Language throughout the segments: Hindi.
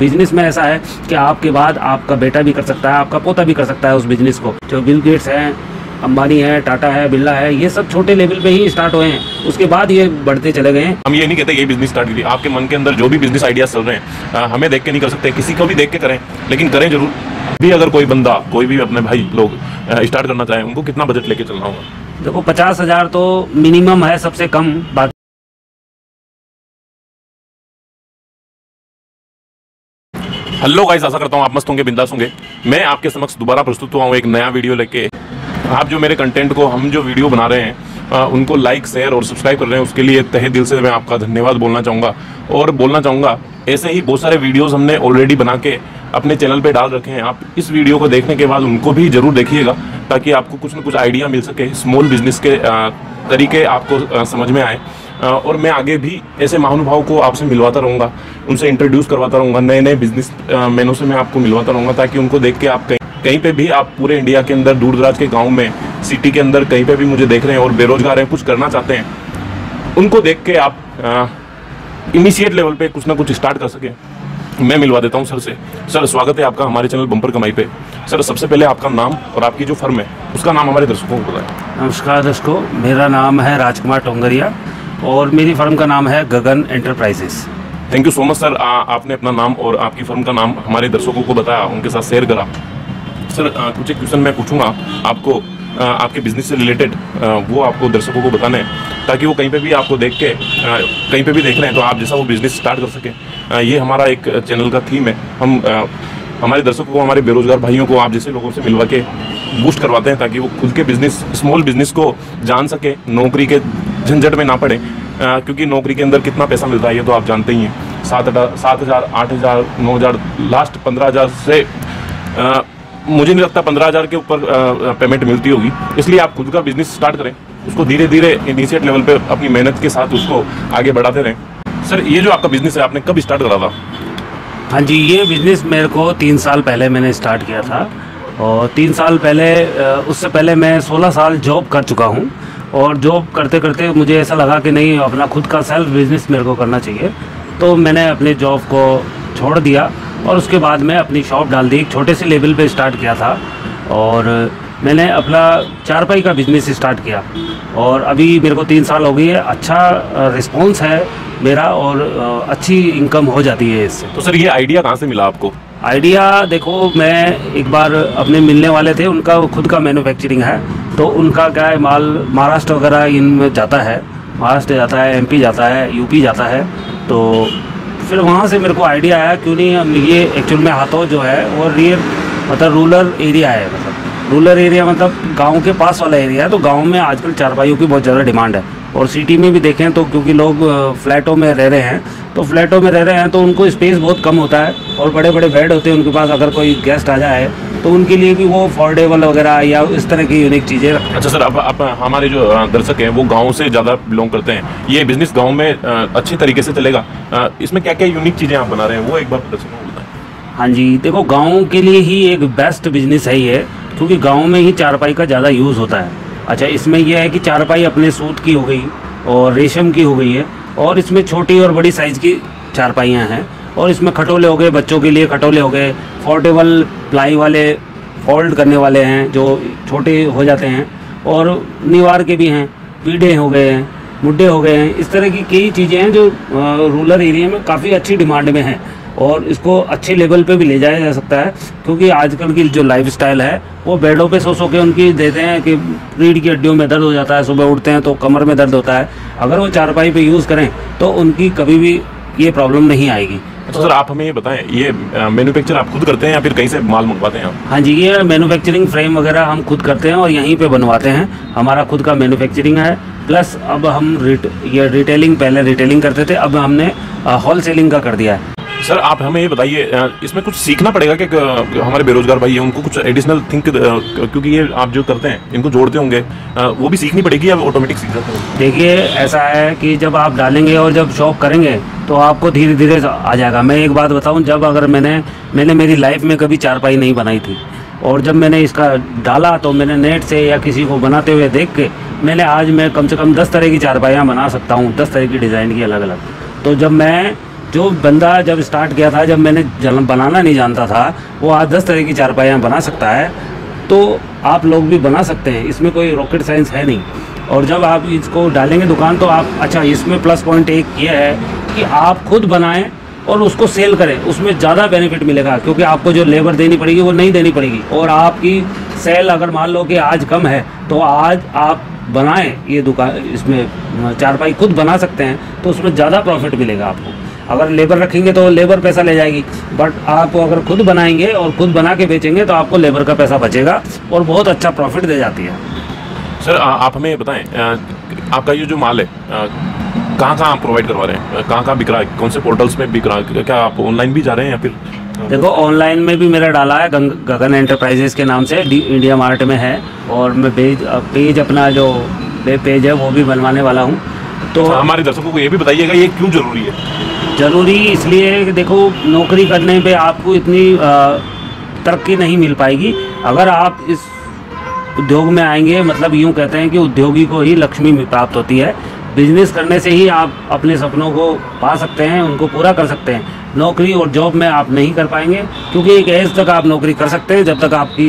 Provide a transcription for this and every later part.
बिजनेस में ऐसा है कि आपके बाद आपका बेटा भी कर सकता है, आपका पोता भी कर सकता है उस बिजनेस को। जो बिल गेट्स हैं, अंबानी है, टाटा है, बिरला है, ये सब छोटे लेवल पे ही स्टार्ट हुए हैं, उसके बाद ये बढ़ते चले गए हैं। हम ये नहीं कहते ये बिजनेस स्टार्ट कीजिए, आपके मन के अंदर जो भी बिजनेस आइडियाज चल रहे हैं हमें देख के नहीं कर सकते, किसी को भी देख के करें, लेकिन करें जरूर। भी अगर कोई बंदा, कोई भी अपने भाई लोग स्टार्ट करना चाहें, उनको कितना बजट लेके चलना होगा? देखो 50,000 तो मिनिमम है, सबसे कम। बाकी हेलो गाइस, आशा करता हूँ आप मस्त होंगे, बिंदास होंगे। मैं आपके समक्ष दोबारा प्रस्तुत हुआ हूँ एक नया वीडियो लेके। आप जो मेरे कंटेंट को, हम जो वीडियो बना रहे हैं उनको लाइक, शेयर और सब्सक्राइब कर रहे हैं, उसके लिए तहे दिल से मैं आपका धन्यवाद बोलना चाहूँगा। और बोलना चाहूँगा ऐसे ही बहुत सारे वीडियोज़ हमने ऑलरेडी बना के अपने चैनल पे डाल रखे हैं। आप इस वीडियो को देखने के बाद उनको भी जरूर देखिएगा, ताकि आपको कुछ ना कुछ आइडिया मिल सके, स्मॉल बिजनेस के तरीके आपको समझ में आए। और मैं आगे भी ऐसे महानुभाव को आपसे मिलवाता रहूँगा, उनसे इंट्रोड्यूस करवाता रहूँगा, नए नए बिजनेस मैनों से मैं आपको मिलवाता रहूँगा, ताकि उनको देख के आप कहीं पे भी, आप पूरे इंडिया के अंदर, दूर दराज के गाँव में, सिटी के अंदर कहीं पे भी मुझे देख रहे हैं और बेरोजगार हैं, कुछ करना चाहते हैं, उनको देख के आप इनिशिएट लेवल पे कुछ ना कुछ स्टार्ट कर सके। मैं मिलवा देता हूं सर से। सर, स्वागत है आपका हमारे चैनल बम्पर कमाई पे। सर, सबसे पहले आपका नाम और आपकी जो फर्म है उसका नाम हमारे दर्शकों को बताएं। नमस्कार दर्शकों, मेरा नाम है राजकुमार टोंगरिया और मेरी फर्म का नाम है Gagan enterprises. Thank you so much sir, आपने अपना नाम और आपकी फर्म का नाम हमारे दर्शकों को बताया, उनके साथ शेयर करा। सर, कुछ एक क्वेश्चन मैं पूछूंगा आपको, आपके बिजनेस से रिलेटेड, वो आपको दर्शकों को बताने हैं, ताकि वो कहीं पे भी आपको देख के, कहीं पे भी देख रहे हैं तो आप जैसा वो बिजनेस स्टार्ट कर सके। ये हमारा एक चैनल का थीम है। हम हमारे दर्शकों को, हमारे बेरोजगार भाइयों को आप जैसे लोगों से मिलवा के बूस्ट करवाते हैं, ताकि वो खुद के बिजनेस, स्मॉल बिजनेस को जान सके, नौकरी के झंझट में ना पड़े। क्योंकि नौकरी के अंदर कितना पैसा मिलता है ये तो आप जानते ही हैं। 7,000, 8,000, 9,000, लास्ट 15,000 से मुझे नहीं लगता 15,000 के ऊपर पेमेंट मिलती होगी। इसलिए आप खुद का बिजनेस स्टार्ट करें, उसको धीरे धीरे इनिशिएट लेवल पे अपनी मेहनत के साथ उसको आगे बढ़ाते रहें। सर, ये जो आपका बिजनेस है, आपने कब स्टार्ट करा था? हाँ जी, ये बिज़नेस मेरे को 3 साल पहले मैंने स्टार्ट किया था। और 3 साल पहले, उससे पहले मैं 16 साल जॉब कर चुका हूँ। और जॉब करते करते मुझे ऐसा लगा कि नहीं, अपना खुद का सेल्फ बिजनेस मेरे को करना चाहिए। तो मैंने अपने जॉब को छोड़ दिया और उसके बाद मैं अपनी शॉप डाल दी। एक छोटे से लेवल पे स्टार्ट किया था और मैंने अपना चारपाई का बिज़नेस स्टार्ट किया। और अभी मेरे को 3 साल हो गई है। अच्छा रिस्पॉन्स है मेरा और अच्छी इनकम हो जाती है इससे। तो सर, ये आइडिया कहाँ से मिला आपको? आइडिया देखो, मैं एक बार अपने मिलने वाले थे, उनका खुद का मैन्युफैक्चरिंग है। तो उनका क्या है, माल महाराष्ट्र वगैरह इनमें जाता है, महाराष्ट्र जाता है, MP जाता है, UP जाता है। तो फिर वहाँ से मेरे को आइडिया आया, क्यों नहीं हम ये एक्चुअल में हाथों जो है वो मतलब रूरल एरिया है। मतलब रूरल एरिया मतलब गांव के पास वाला एरिया है। तो गांव में आजकल चारपाइयों की बहुत ज़्यादा डिमांड है। और सिटी में भी देखें तो, क्योंकि लोग फ्लैटों में रह रहे हैं, तो फ्लैटों में रह रहे हैं तो उनको स्पेस बहुत कम होता है और बड़े बड़े बेड होते हैं उनके पास। अगर कोई गेस्ट आ जाए तो उनके लिए भी वो अफोर्डेबल वगैरह या इस तरह की यूनिक चीज़ें रखते हैं। अच्छा सर, अब हमारे जो दर्शक हैं वो गांव से ज़्यादा बिलोंग करते हैं, ये बिजनेस गांव में अच्छी तरीके से चलेगा? इसमें क्या क्या यूनिक चीज़ें आप बना रहे हैं वो एक बार दर्शकों को बताएं। हाँ जी, देखो, गाँव के लिए ही एक बेस्ट बिजनेस है ये, क्योंकि गाँव में ही चारपाई का ज़्यादा यूज़ होता है। अच्छा, इसमें यह है कि चारपाई अपने सूत की हो गई और रेशम की हो गई है, और इसमें छोटी और बड़ी साइज़ की चारपाइयाँ हैं। और इसमें खटोले हो गए, बच्चों के लिए खटोले हो गए, फोल्डेबल प्लाई वाले, फोल्ड करने वाले हैं जो छोटे हो जाते हैं, और निवार के भी हैं, पीढ़े हो गए हैं, मुड्डे हो गए हैं। इस तरह की कई चीज़ें हैं जो रूरल एरिया में काफ़ी अच्छी डिमांड में हैं और इसको अच्छे लेवल पे भी ले जाया जा सकता है। क्योंकि आजकल की जो लाइफस्टाइल है वो बेडों पे सो के उनकी देते हैं कि रीढ़ की हड्डियों में दर्द हो जाता है, सुबह उठते हैं तो कमर में दर्द होता है। अगर वो चारपाई पे यूज़ करें तो उनकी कभी भी ये प्रॉब्लम नहीं आएगी। तो सर, आप हमें ये बताएं, ये मैन्युफैक्चर आप खुद करते हैं या फिर कहीं से माल मंगवाते हैं आप? हाँ जी, ये मैन्युफैक्चरिंग फ्रेम वगैरह हम खुद करते हैं और यहीं पे बनवाते हैं। हमारा खुद का मैन्युफैक्चरिंग है। प्लस अब हम ये रिटेलिंग, पहले रिटेलिंग करते थे, अब हमने होलसेलिंग का कर दिया है। सर, आप हमें ये बताइए, इसमें कुछ सीखना पड़ेगा कि हमारे बेरोजगार भाई हैं उनको कुछ एडिशनल थिंक, क्योंकि ये आप जो करते हैं इनको जोड़ते होंगे, वो भी सीखनी पड़ेगी या ऑटोमेटिक सीख जाते हैं? देखिए, ऐसा है कि जब आप डालेंगे और जब शॉप करेंगे तो आपको धीरे धीरे आ जाएगा। मैं एक बात बताऊं, जब अगर मैंने मेरी लाइफ में कभी चारपाई नहीं बनाई थी, और जब मैंने इसका डाला तो मैंने नेट से या किसी को बनाते हुए देख के आज मैं कम से कम 10 तरह की चारपाइयाँ बना सकता हूँ, 10 तरह की डिज़ाइन की अलग अलग। तो जब मैं जो बंदा जब स्टार्ट किया था, जब मैंने बनाना नहीं जानता था, वो आज 10 तरह की चारपाइयाँ बना सकता है, तो आप लोग भी बना सकते हैं। इसमें कोई रॉकेट साइंस है नहीं। और जब आप इसको डालेंगे दुकान तो आप, अच्छा इसमें प्लस पॉइंट एक ये है कि आप खुद बनाएं और उसको सेल करें, उसमें ज़्यादा बेनिफिट मिलेगा, क्योंकि आपको जो लेबर देनी पड़ेगी वो नहीं देनी पड़ेगी। और आपकी सेल अगर मान लो कि आज कम है तो आज आप बनाएं ये दुकान, इसमें चारपाई खुद बना सकते हैं, तो उसमें ज़्यादा प्रॉफिट मिलेगा आपको। अगर लेबर रखेंगे तो लेबर पैसा ले जाएगी, बट आप अगर खुद बनाएंगे और खुद बना के बेचेंगे तो आपको लेबर का पैसा बचेगा और बहुत अच्छा प्रॉफिट दे जाती है। सर आप हमें बताएं, आपका ये जो माल है कहाँ कहाँ आप प्रोवाइड करवा रहे हैं, कहाँ कहाँ बिक रहा है, कौन से पोर्टल्स में बिक रहा है, क्या आप ऑनलाइन भी जा रहे हैं या फिर? देखो ऑनलाइन में भी मेरा डाला है, गगन एंटरप्राइजेस के नाम से इंडिया मार्ट में है, और मैं पेज अपना जो पेज है वो भी बनवाने वाला हूँ। तो हमारे दर्शकों को ये भी बताइएगा ये क्यों ज़रूरी है? ज़रूरी इसलिए है कि देखो नौकरी करने पे आपको इतनी तरक्की नहीं मिल पाएगी। अगर आप इस उद्योग में आएंगे, मतलब यूँ कहते हैं कि उद्योगी को ही लक्ष्मी प्राप्त होती है। बिजनेस करने से ही आप अपने सपनों को पा सकते हैं, उनको पूरा कर सकते हैं। नौकरी और जॉब में आप नहीं कर पाएंगे, क्योंकि एक एज तक आप नौकरी कर सकते हैं, जब तक आपकी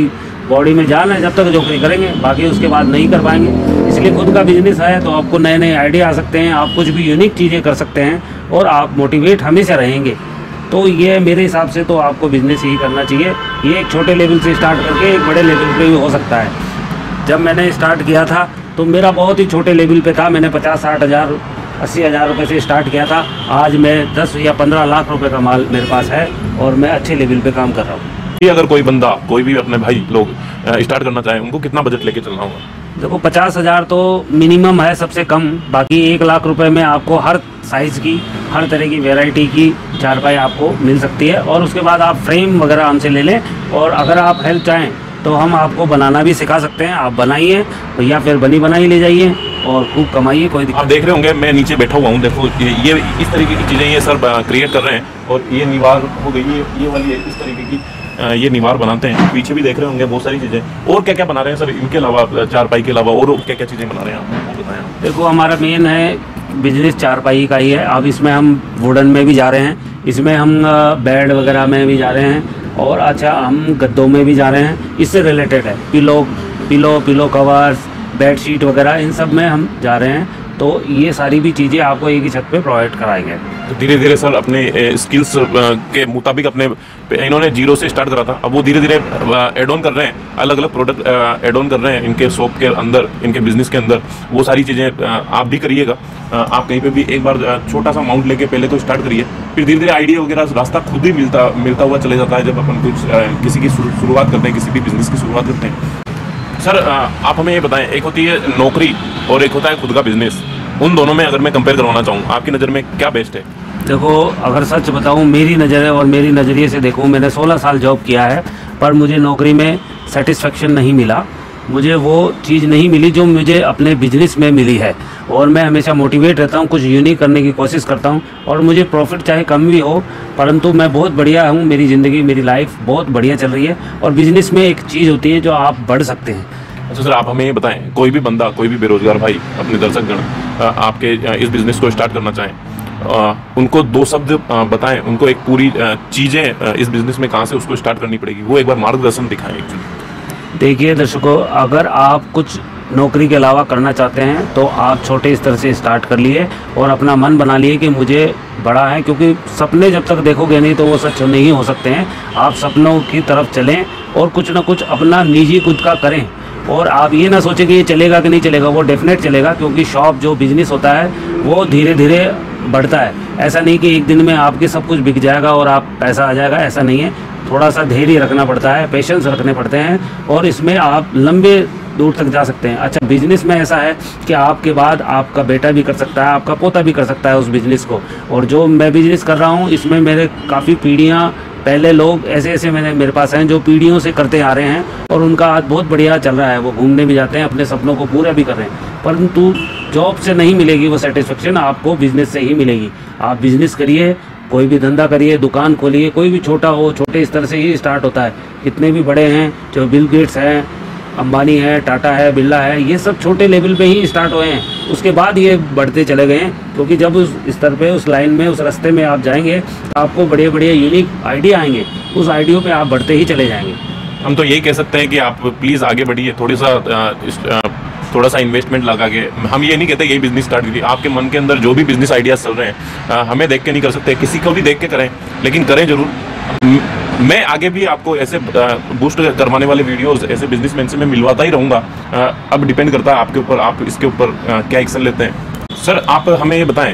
बॉडी में जान है, जब तक नौकरी करेंगे, बाकी उसके बाद नहीं कर पाएंगे। इसलिए खुद का बिजनेस है तो आपको नए नए आइडिया आ सकते हैं, आप कुछ भी यूनिक चीज़ें कर सकते हैं और आप मोटिवेट हमेशा रहेंगे। तो ये मेरे हिसाब से तो आपको बिजनेस ही करना चाहिए। ये एक छोटे लेवल से स्टार्ट करके एक बड़े लेवल पे भी हो सकता है। जब मैंने स्टार्ट किया था तो मेरा बहुत ही छोटे लेवल पे था, मैंने 50-60 हज़ार 80 हज़ार रुपये से स्टार्ट किया था। आज मैं 10 या 15 लाख रुपए का माल मेरे पास है और मैं अच्छे लेवल पे काम कर रहा हूँ। ये अगर कोई बंदा, कोई भी अपने भाई लोग स्टार्ट करना चाहे, उनको कितना बजट लेके चलना होगा? देखो 50 हज़ार तो मिनिमम है सबसे कम, बाकी 1 लाख रुपए में आपको हर साइज़ की, हर तरह की वैरायटी की चारपाई आपको मिल सकती है। और उसके बाद आप फ्रेम वगैरह हमसे ले लें, और अगर आप हेल्प चाहें तो हम आपको बनाना भी सिखा सकते हैं। आप बनाइए या फिर बनी बनाई ले जाइए और खूब कमाइए, कोई दिक्कत। आप देख रहे होंगे मैं नीचे बैठा हुआ हूँ, देखो ये इस तरीके की चीज़ें ये सर क्रिएट कर रहे हैं। और ये निवार हो गई, ये वाली है, इस तरीके की ये निवार बनाते हैं। पीछे भी देख रहे होंगे बहुत सारी चीज़ें। और क्या क्या बना रहे हैं सर इनके अलावा, चारपाई के अलावा और क्या क्या चीज़ें बना रहे हैं आप, वो बताएं। देखो हमारा मेन है बिजनेस चारपाई का ही है। अब इसमें हम वुडन में भी जा रहे हैं, इसमें हम बेड वगैरह में भी जा रहे हैं, और अच्छा हम गद्दों में भी जा रहे हैं। इससे रिलेटेड है पिलो कवर्स, बेडशीट वगैरह, इन सब में हम जा रहे हैं। तो ये सारी भी चीज़ें आपको एक ही छत पे प्रोवाइड कराएंगे। तो धीरे धीरे सर अपने स्किल्स के मुताबिक अपने इन्होंने जीरो से स्टार्ट करा था, अब वो धीरे धीरे एड ऑन कर रहे हैं, अलग अलग प्रोडक्ट एड ऑन कर रहे हैं इनके शॉप के अंदर, इनके बिजनेस के अंदर। वो सारी चीज़ें आप भी करिएगा। आप कहीं पे भी एक बार छोटा सा अमाउंट लेके पहले तो स्टार्ट करिए, फिर धीरे धीरे आइडिया वगैरह रास्ता खुद ही मिलता हुआ चले जाता है जब अपन कुछ किसी की शुरुआत करते हैं, किसी भी बिजनेस की शुरुआत करते हैं। सर आप हमें ये बताएं, एक होती है नौकरी और एक होता है खुद का बिजनेस, उन दोनों में अगर मैं कंपेयर करवाना चाहूँ, आपकी नज़र में क्या बेस्ट है? देखो अगर सच बताऊँ, मेरी नज़र है और मेरी नज़रिए से देखूँ, मैंने 16 साल जॉब किया है, पर मुझे नौकरी में सेटिस्फेक्शन नहीं मिला। मुझे वो चीज़ नहीं मिली जो मुझे अपने बिजनेस में मिली है। और मैं हमेशा मोटिवेट रहता हूँ, कुछ यूनिक करने की कोशिश करता हूँ, और मुझे प्रॉफिट चाहे कम भी हो, परंतु मैं बहुत बढ़िया हूँ। मेरी ज़िंदगी, मेरी लाइफ बहुत बढ़िया चल रही है। और बिजनेस में एक चीज़ होती है जो आप बढ़ सकते हैं। अच्छा सर आप हमें ये बताएं, कोई भी बंदा, कोई भी बेरोजगार भाई, अपने दर्शकगण आपके इस बिज़नेस को स्टार्ट करना चाहें, उनको 2 शब्द बताएं, उनको एक पूरी चीज़ें इस बिज़नेस में कहाँ से उसको स्टार्ट करनी पड़ेगी, वो एक बार मार्गदर्शन दिखाएं। देखिए दर्शकों, अगर आप कुछ नौकरी के अलावा करना चाहते हैं तो आप छोटे स्तर से स्टार्ट कर लिए और अपना मन बना लिए कि मुझे बड़ा है, क्योंकि सपने जब तक देखोगे नहीं तो वो सच नहीं हो सकते हैं। आप सपनों की तरफ चलें और कुछ ना कुछ अपना निजी खुद का करें। और आप ये ना सोचें कि ये चलेगा कि नहीं चलेगा, वो डेफिनेट चलेगा, क्योंकि शॉप जो बिज़नेस होता है वो धीरे धीरे बढ़ता है। ऐसा नहीं कि एक दिन में आपके सब कुछ बिक जाएगा और आप पैसा आ जाएगा, ऐसा नहीं है। थोड़ा सा धैर्य रखना पड़ता है, पेशेंस रखने पड़ते हैं, और इसमें आप लंबे दूर तक जा सकते हैं। अच्छा बिजनेस में ऐसा है कि आपके बाद आपका बेटा भी कर सकता है, आपका पोता भी कर सकता है उस बिज़नेस को। और जो मैं बिज़नेस कर रहा हूँ इसमें मेरे काफ़ी पीढ़ियाँ, पहले लोग ऐसे मेरे पास हैं जो पीढ़ियों से करते आ रहे हैं और उनका आज बहुत बढ़िया चल रहा है। वो घूमने भी जाते हैं, अपने सपनों को पूरा भी कर रहे हैं। परंतु जॉब से नहीं मिलेगी वो सेटिस्फेक्शन, आपको बिज़नेस से ही मिलेगी। आप बिज़नेस करिए, कोई भी धंधा करिए, दुकान खोलिए, कोई भी छोटा हो, छोटे स्तर से ही स्टार्ट होता है। कितने भी बड़े हैं, जो बिल गेट्स हैं, अंबानी है, टाटा है, बिरला है, ये सब छोटे लेवल पे ही स्टार्ट हुए हैं। उसके बाद ये बढ़ते चले गए हैं, क्योंकि जब उस स्तर पे, उस लाइन में, उस रास्ते में आप जाएंगे तो आपको बढ़िया बढ़िया यूनिक आइडिया आएंगे, उस आइडिया पे आप बढ़ते ही चले जाएंगे। हम तो यही कह सकते हैं कि आप प्लीज़ आगे बढ़िए, थोड़ा सा इन्वेस्टमेंट लगा के। हम ये नहीं कहते यही बिजनेस स्टार्ट कीजिए, आपके मन के अंदर जो भी बिजनेस आइडियाज चल रहे हैं, हमें देख के नहीं कर सकते, किसी को भी देख के करें, लेकिन करें जरूर। मैं आगे भी आपको ऐसे बूस्ट करवाने वाले वीडियोस ऐसे बिजनेसमैन से मैं मिलवाता ही रहूँगा। अब डिपेंड करता है आपके ऊपर, आप इसके ऊपर क्या एक्शन लेते हैं। सर आप हमें ये बताएं,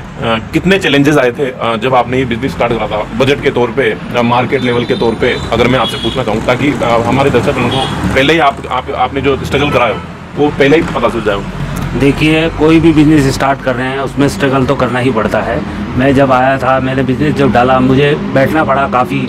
कितने चैलेंजेस आए थे जब आपने ये बिजनेस स्टार्ट करा था, बजट के तौर पे, मार्केट लेवल के तौर पे, अगर मैं आपसे पूछना चाहूँ, ताकि हमारे दर्शकों को पहले ही आपने जो स्ट्रगल करा है वो पहले ही पता चल जाए। देखिए, कोई भी बिज़नेस स्टार्ट कर रहे हैं उसमें स्ट्रगल तो करना ही पड़ता है। मैं जब आया था, मैंने बिज़नेस जब डाला, मुझे बैठना पड़ा काफ़ी।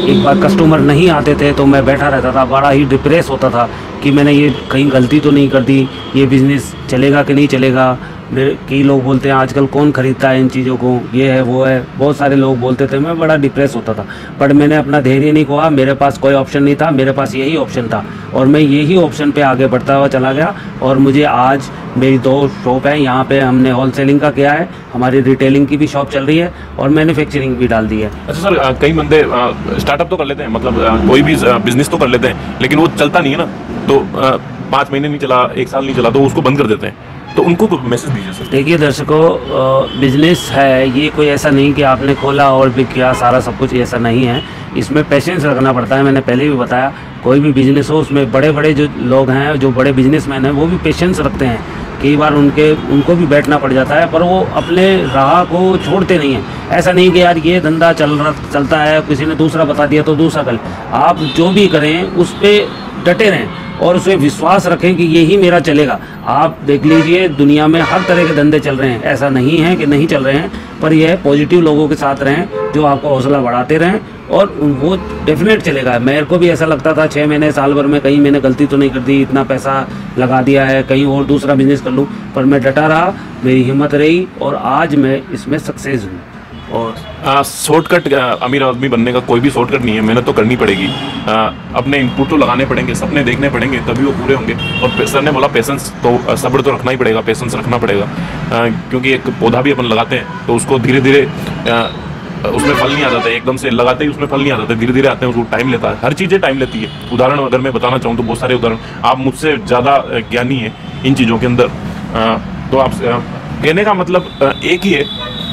एक बार कस्टमर नहीं आते थे तो मैं बैठा रहता था, बड़ा ही डिप्रेस होता था कि मैंने ये कहीं गलती तो नहीं कर दी, ये बिज़नेस चलेगा कि नहीं चलेगा। कई लोग बोलते हैं आजकल कौन ख़रीदता है इन चीज़ों को, ये है वो है, बहुत सारे लोग बोलते थे। मैं बड़ा डिप्रेस होता था, बट मैंने अपना धैर्य नहीं खोया। मेरे पास कोई ऑप्शन नहीं था, मेरे पास यही ऑप्शन था और मैं यही ऑप्शन पे आगे बढ़ता हुआ चला गया। और मुझे आज मेरी 2 शॉप है, यहाँ पे हमने होलसेलिंग का किया है, हमारी रिटेलिंग की भी शॉप चल रही है और मैन्युफैक्चरिंग भी डाल दी है। अच्छा सर, कई बंदे स्टार्टअप तो कर लेते हैं, मतलब कोई भी बिजनेस तो कर लेते हैं, लेकिन वो चलता नहीं है ना, तो 5 महीने नहीं चला, 1 साल नहीं चला, तो उसको बंद कर देते हैं। तो उनको मैसेज दीजिए सर। देखिए दर्शकों, बिजनेस है ये, कोई ऐसा नहीं कि आपने खोला और भी किया सारा सब कुछ, ऐसा नहीं है। इसमें पेशेंस रखना पड़ता है। मैंने पहले भी बताया, कोई भी बिजनेस हो उसमें बड़े बड़े जो लोग हैं, जो बड़े बिजनेसमैन हैं, वो भी पेशेंस रखते हैं। कई बार उनको भी बैठना पड़ जाता है, पर वो अपने राह को छोड़ते नहीं हैं। ऐसा नहीं कि यार ये धंधा चलता है, किसी ने दूसरा बता दिया तो दूसरा कर। आप जो भी करें उस पर डटे रहें और उसमें विश्वास रखें कि यही मेरा चलेगा। आप देख लीजिए, दुनिया में हर तरह के धंधे चल रहे हैं, ऐसा नहीं है कि नहीं चल रहे हैं, पर यह पॉजिटिव लोगों के साथ रहें जो आपका हौसला बढ़ाते रहें और वो डेफिनेट चलेगा। मेरे को भी ऐसा लगता था 6 महीने, साल भर में कहीं मैंने गलती तो नहीं कर दी, इतना पैसा लगा दिया है, कहीं और दूसरा बिजनेस कर लूँ, पर मैं डटा रहा, मेरी हिम्मत रही और आज मैं इसमें सक्सेस हूँ। और शॉर्टकट अमीर आदमी बनने का कोई भी शॉर्टकट नहीं है, मेहनत तो करनी पड़ेगी, अपने इनपुट तो लगाने पड़ेंगे, सपने देखने पड़ेंगे, तभी वो पूरे होंगे। और सर ने बोला पेशेंस, तो सब्र तो रखना ही पड़ेगा, पेशेंस रखना पड़ेगा, क्योंकि एक पौधा भी अपन लगाते हैं तो उसको धीरे धीरे उसमें फल नहीं आ जाता है, एकदम से लगाते ही उसमें फल नहीं आ जाता, धीरे धीरे आते हैं, उसको टाइम लेता है, हर चीज़ें टाइम लेती है। उदाहरण अगर मैं बताना चाहूँ तो बहुत सारे उदाहरण, आप मुझसे ज़्यादा ज्ञानी है इन चीज़ों के अंदर, तो आप कहने का मतलब एक ही है,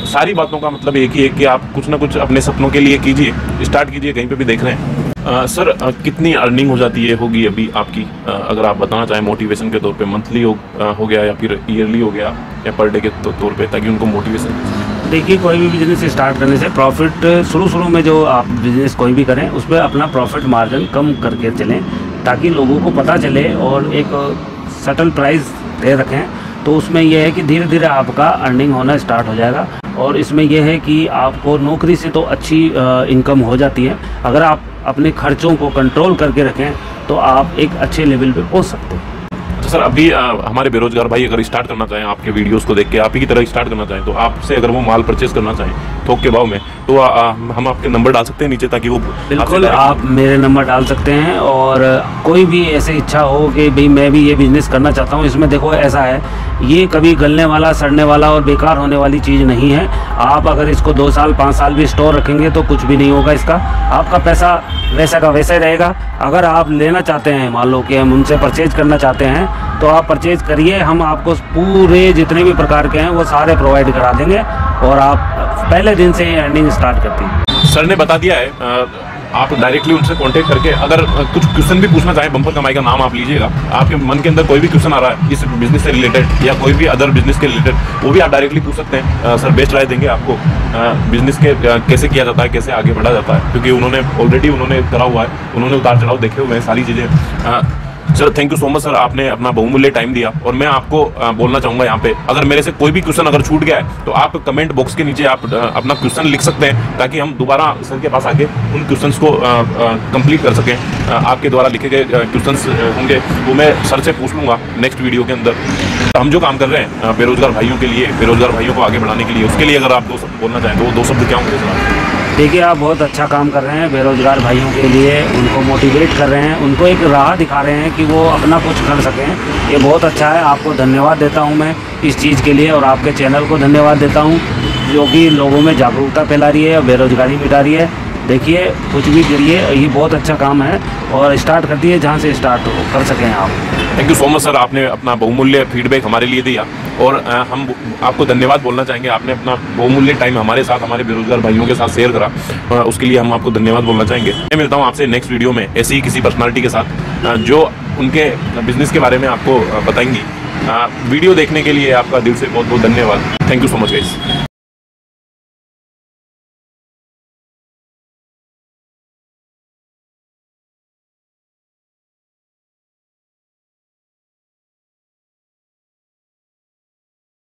सारी बातों का मतलब एक ही है कि आप कुछ ना कुछ अपने सपनों के लिए कीजिए, स्टार्ट कीजिए, कहीं पे भी देख रहे हैं। सर कितनी अर्निंग हो जाती है, होगी अभी आपकी, अगर आप बताना चाहें मोटिवेशन के तौर पे, मंथली हो गया या फिर ईयरली हो गया या पर डे के तौर पे, ताकि उनको मोटिवेशन। देखिए, कोई भी बिजनेस स्टार्ट करने से प्रॉफिट शुरू में जो आप बिजनेस कोई भी करें उस पर अपना प्रॉफिट मार्जिन कम करके चलें, ताकि लोगों को पता चले और एक सटल प्राइस दे रखें। तो उसमें यह है कि धीरे धीरे आपका अर्निंग होना स्टार्ट हो जाएगा। और इसमें यह है कि आपको नौकरी से तो अच्छी इनकम हो जाती है, अगर आप अपने खर्चों को कंट्रोल करके रखें तो आप एक अच्छे लेवल पे पहुंच सकते हैं। तो सर अभी हमारे बेरोजगार भाई अगर स्टार्ट करना चाहें, आपके वीडियोस को देख के आप ही की तरह स्टार्ट करना चाहें, तो आपसे अगर वो माल परचेज करना चाहें थोक के भाव में, तो हम आपके नंबर डाल सकते हैं नीचे, ताकि वो बिल्कुल आप मेरे नंबर डाल सकते हैं। और कोई भी ऐसे इच्छा हो कि भाई मैं भी ये बिज़नेस करना चाहता हूँ, इसमें देखो ऐसा है, ये कभी गलने वाला, सड़ने वाला और बेकार होने वाली चीज़ नहीं है। आप अगर इसको 2 साल 5 साल भी स्टोर रखेंगे तो कुछ भी नहीं होगा, इसका आपका पैसा वैसा का वैसा ही रहेगा। अगर आप लेना चाहते हैं, मान लो कि हम उनसे परचेज करना चाहते हैं, तो आप परचेज करिए, हम आपको पूरे जितने भी प्रकार के हैं वो सारे प्रोवाइड करा देंगे और आप पहले दिन से ही अर्निंग स्टार्ट करती हैं। सर ने बता दिया है, आप डायरेक्टली उनसे कांटेक्ट करके अगर कुछ क्वेश्चन भी पूछना चाहें, बम्पर कमाई का नाम आप लीजिएगा, आपके मन के अंदर कोई भी क्वेश्चन आ रहा है इस बिजनेस से रिलेटेड या कोई भी अदर बिजनेस के रिलेटेड, वो भी आप डायरेक्टली पूछ सकते हैं। सर बेस्ट राय देंगे आपको बिजनेस के कैसे किया जाता है, कैसे आगे बढ़ा जाता है, क्योंकि उन्होंने ऑलरेडी करा हुआ है, उन्होंने उतार चढ़ाव देखे हुए हैं सारी चीज़ें। Sir thank you so much sir, आपने अपना बहुमूल्य टाइम दिया। और मैं आपको बोलना चाहूँगा यहाँ पे, अगर मेरे से कोई भी क्वेश्चन अगर छूट गया है तो आप कमेंट बॉक्स के नीचे आप अपना क्वेश्चन लिख सकते हैं, ताकि हम दोबारा सर के पास आके उन क्वेश्चंस को कंप्लीट कर सकें। आपके द्वारा लिखे गए क्वेश्चंस होंगे वो मैं सर से पूछ लूँगा नेक्स्ट वीडियो के अंदर। हम जो काम कर रहे हैं बेरोजगार भाइयों के लिए, बेरोजगार भाइयों को आगे बढ़ाने के लिए, उसके लिए अगर आप 2 शब्द बोलना चाहें तो 2 शब्द क्या होंगे सर? देखिए आप बहुत अच्छा काम कर रहे हैं बेरोजगार भाइयों के लिए, उनको मोटिवेट कर रहे हैं, उनको एक राह दिखा रहे हैं कि वो अपना कुछ कर सकें। ये बहुत अच्छा है, आपको धन्यवाद देता हूँ मैं इस चीज़ के लिए, और आपके चैनल को धन्यवाद देता हूँ जो कि लोगों में जागरूकता फैला रही है, बेरोजगारी मिटा रही है। देखिए कुछ भी करिए, ये बहुत अच्छा काम है, और स्टार्ट कर दिए जहाँ से स्टार्ट कर सकें आप। Thank you so much sir, आपने अपना बहुमूल्य फीडबैक हमारे लिए दिया, और हम आपको धन्यवाद बोलना चाहेंगे। आपने अपना बहुमूल्य टाइम हमारे साथ, हमारे बेरोजगार भाइयों के साथ शेयर करा, उसके लिए हम आपको धन्यवाद बोलना चाहेंगे। मैं मिलता हूँ आपसे नेक्स्ट वीडियो में ऐसी ही किसी पर्सनालिटी के साथ जो उनके बिजनेस के बारे में आपको बताएंगी। वीडियो देखने के लिए आपका दिल से बहुत बहुत धन्यवाद। Thank you so much guys.